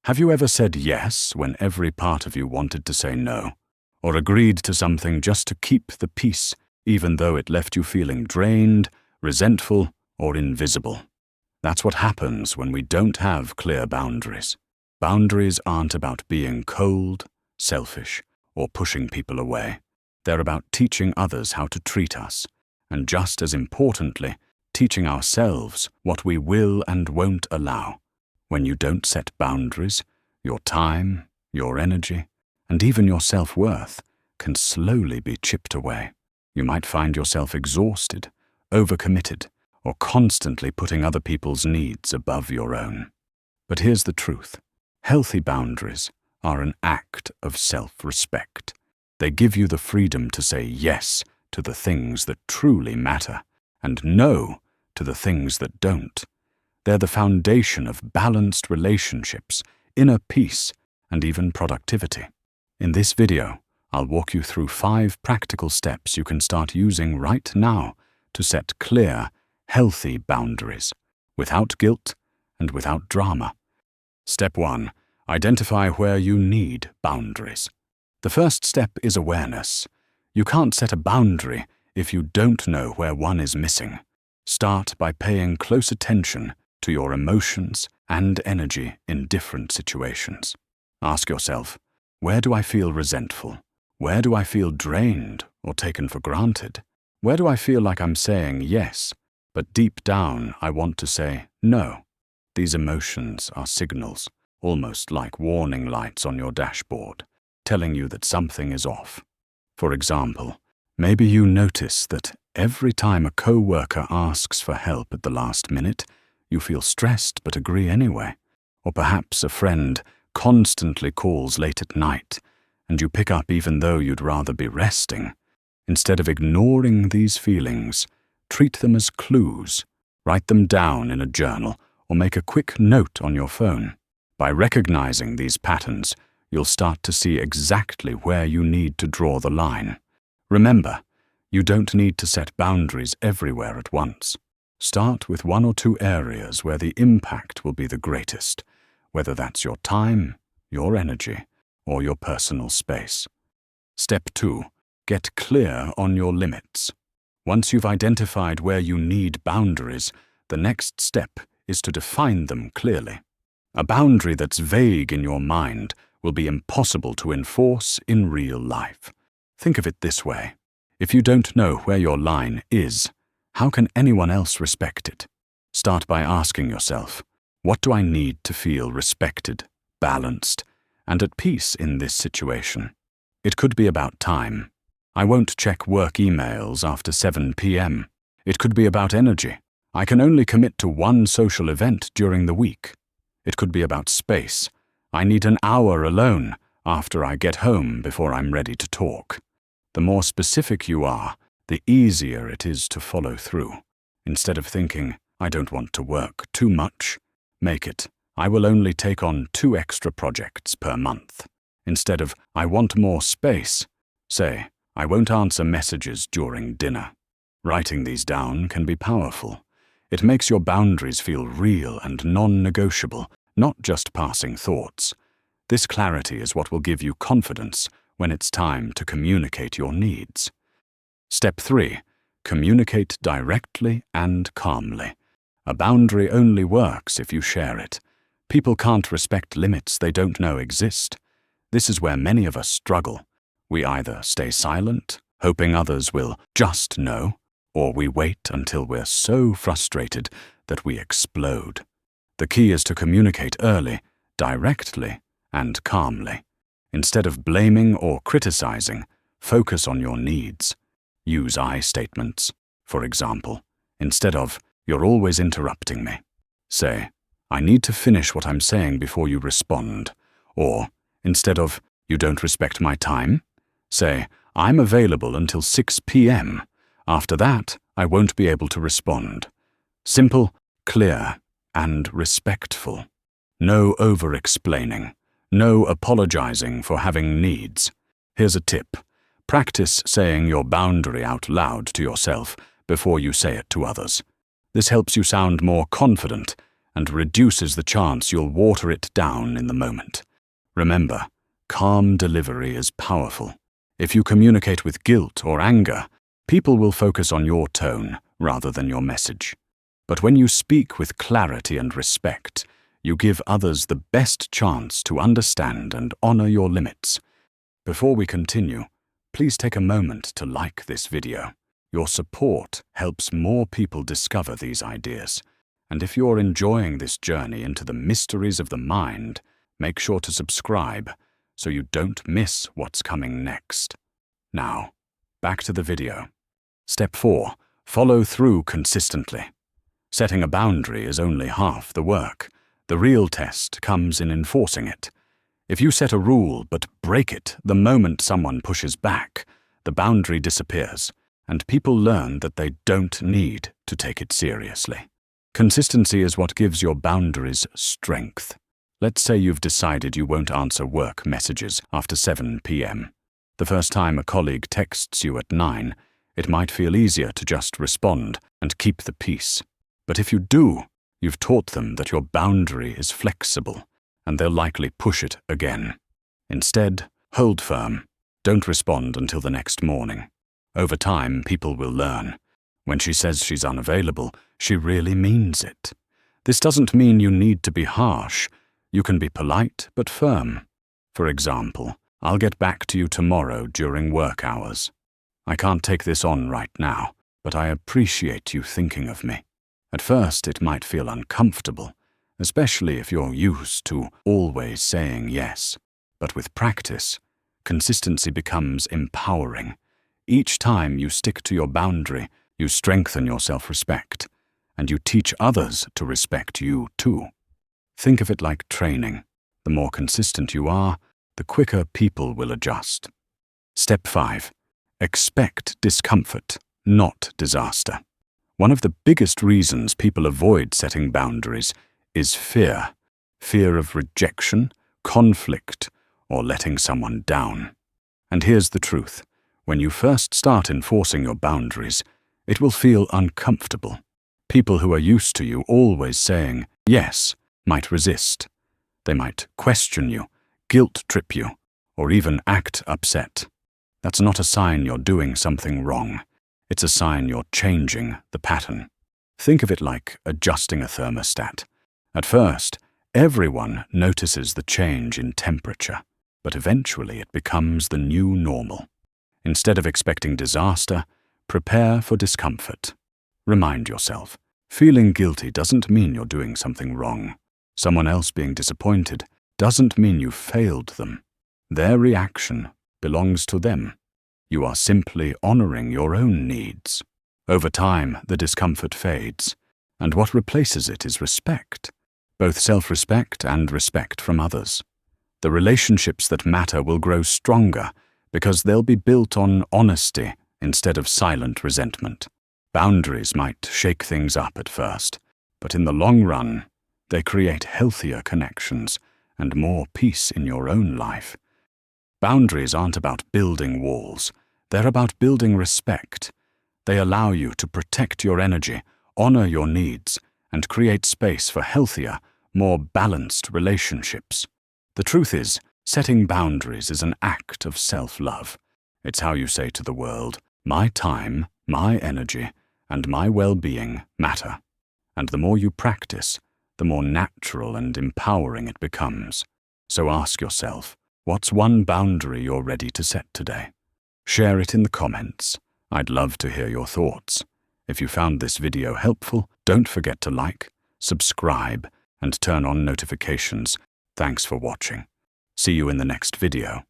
Have you ever said yes when every part of you wanted to say no? Or agreed to something just to keep the peace, even though it left you feeling drained, resentful, or invisible? That's what happens when we don't have clear boundaries. Boundaries aren't about being cold, selfish, or pushing people away. They're about teaching others how to treat us, and just as importantly, teaching ourselves what we will and won't allow. When you don't set boundaries, your time, your energy, and even your self-worth can slowly be chipped away. You might find yourself exhausted, overcommitted, or constantly putting other people's needs above your own. But here's the truth. Healthy boundaries are an act of self-respect. They give you the freedom to say yes to the things that truly matter and no to the things that don't. They're the foundation of balanced relationships, inner peace, and even productivity. In this video, I'll walk you through 5 practical steps you can start using right now to set clear, healthy boundaries, without guilt and without drama. Step 1. Identify where you need boundaries. The first step is awareness. You can't set a boundary if you don't know where one is missing. Start by paying close attention to your emotions and energy in different situations. Ask yourself, where do I feel resentful? Where do I feel drained or taken for granted? Where do I feel like I'm saying yes, but deep down I want to say no? These emotions are signals, almost like warning lights on your dashboard, telling you that something is off. For example, maybe you notice that every time a co-worker asks for help at the last minute, you feel stressed but agree anyway. Or perhaps a friend constantly calls late at night, and you pick up even though you'd rather be resting. Instead of ignoring these feelings, treat them as clues. Write them down in a journal or make a quick note on your phone. By recognizing these patterns, you'll start to see exactly where you need to draw the line. Remember, you don't need to set boundaries everywhere at once. Start with 1 or 2 areas where the impact will be the greatest, whether that's your time, your energy, or your personal space. Step 2. Get clear on your limits. Once you've identified where you need boundaries, the next step is to define them clearly. A boundary that's vague in your mind will be impossible to enforce in real life. Think of it this way. If you don't know where your line is, how can anyone else respect it? Start by asking yourself, what do I need to feel respected, balanced, and at peace in this situation? It could be about time. I won't check work emails after 7 p.m. It could be about energy. I can only commit to 1 social event during the week. It could be about space. I need an hour alone after I get home before I'm ready to talk. The more specific you are, the easier it is to follow through. Instead of thinking, I don't want to work too much, make it, I will only take on 2 extra projects per month. Instead of, I want more space, say, I won't answer messages during dinner. Writing these down can be powerful. It makes your boundaries feel real and non-negotiable, not just passing thoughts. This clarity is what will give you confidence when it's time to communicate your needs. Step 3. Communicate directly and calmly. A boundary only works if you share it. People can't respect limits they don't know exist. This is where many of us struggle. We either stay silent, hoping others will just know, or we wait until we're so frustrated that we explode. The key is to communicate early, directly, and calmly. Instead of blaming or criticizing, focus on your needs. Use I statements. For example, instead of, you're always interrupting me, say, I need to finish what I'm saying before you respond. Or, instead of, you don't respect my time, say, I'm available until 6 p.m. After that, I won't be able to respond. Simple, clear, and respectful. No over-explaining. No apologizing for having needs. Here's a tip. Practice saying your boundary out loud to yourself before you say it to others. This helps you sound more confident and reduces the chance you'll water it down in the moment. Remember, calm delivery is powerful. If you communicate with guilt or anger, people will focus on your tone rather than your message. But when you speak with clarity and respect, you give others the best chance to understand and honor your limits. Before we continue, please take a moment to like this video. Your support helps more people discover these ideas. And if you're enjoying this journey into the mysteries of the mind, make sure to subscribe so you don't miss what's coming next. Now, back to the video. Step 4. Follow through consistently. Setting a boundary is only half the work. The real test comes in enforcing it. If you set a rule but break it the moment someone pushes back, the boundary disappears, and people learn that they don't need to take it seriously. Consistency is what gives your boundaries strength. Let's say you've decided you won't answer work messages after 7 p.m. The first time a colleague texts you at 9, it might feel easier to just respond and keep the peace. But if you do, you've taught them that your boundary is flexible, and they'll likely push it again. Instead, hold firm. Don't respond until the next morning. Over time, people will learn. When she says she's unavailable, she really means it. This doesn't mean you need to be harsh. You can be polite but firm. For example, I'll get back to you tomorrow during work hours. I can't take this on right now, but I appreciate you thinking of me. At first, it might feel uncomfortable, especially if you're used to always saying yes. But with practice, consistency becomes empowering. Each time you stick to your boundary, you strengthen your self-respect, and you teach others to respect you too. Think of it like training. The more consistent you are, the quicker people will adjust. Step 5. Expect discomfort, not disaster. One of the biggest reasons people avoid setting boundaries is fear. Fear of rejection, conflict, or letting someone down. And here's the truth. When you first start enforcing your boundaries, it will feel uncomfortable. People who are used to you always saying yes might resist. They might question you, guilt-trip you, or even act upset. That's not a sign you're doing something wrong. It's a sign you're changing the pattern. Think of it like adjusting a thermostat. At first, everyone notices the change in temperature, but eventually it becomes the new normal. Instead of expecting disaster, prepare for discomfort. Remind yourself, feeling guilty doesn't mean you're doing something wrong. Someone else being disappointed doesn't mean you failed them. Their reaction belongs to them. You are simply honoring your own needs. Over time, the discomfort fades, and what replaces it is respect, both self-respect and respect from others. The relationships that matter will grow stronger because they'll be built on honesty instead of silent resentment. Boundaries might shake things up at first, but in the long run, they create healthier connections and more peace in your own life. Boundaries aren't about building walls. They're about building respect. They allow you to protect your energy, honor your needs, and create space for healthier, more balanced relationships. The truth is, setting boundaries is an act of self-love. It's how you say to the world, my time, my energy, and my well-being matter. And the more you practice, the more natural and empowering it becomes. So ask yourself, what's one boundary you're ready to set today? Share it in the comments. I'd love to hear your thoughts. If you found this video helpful, don't forget to like, subscribe, and turn on notifications. Thanks for watching. See you in the next video.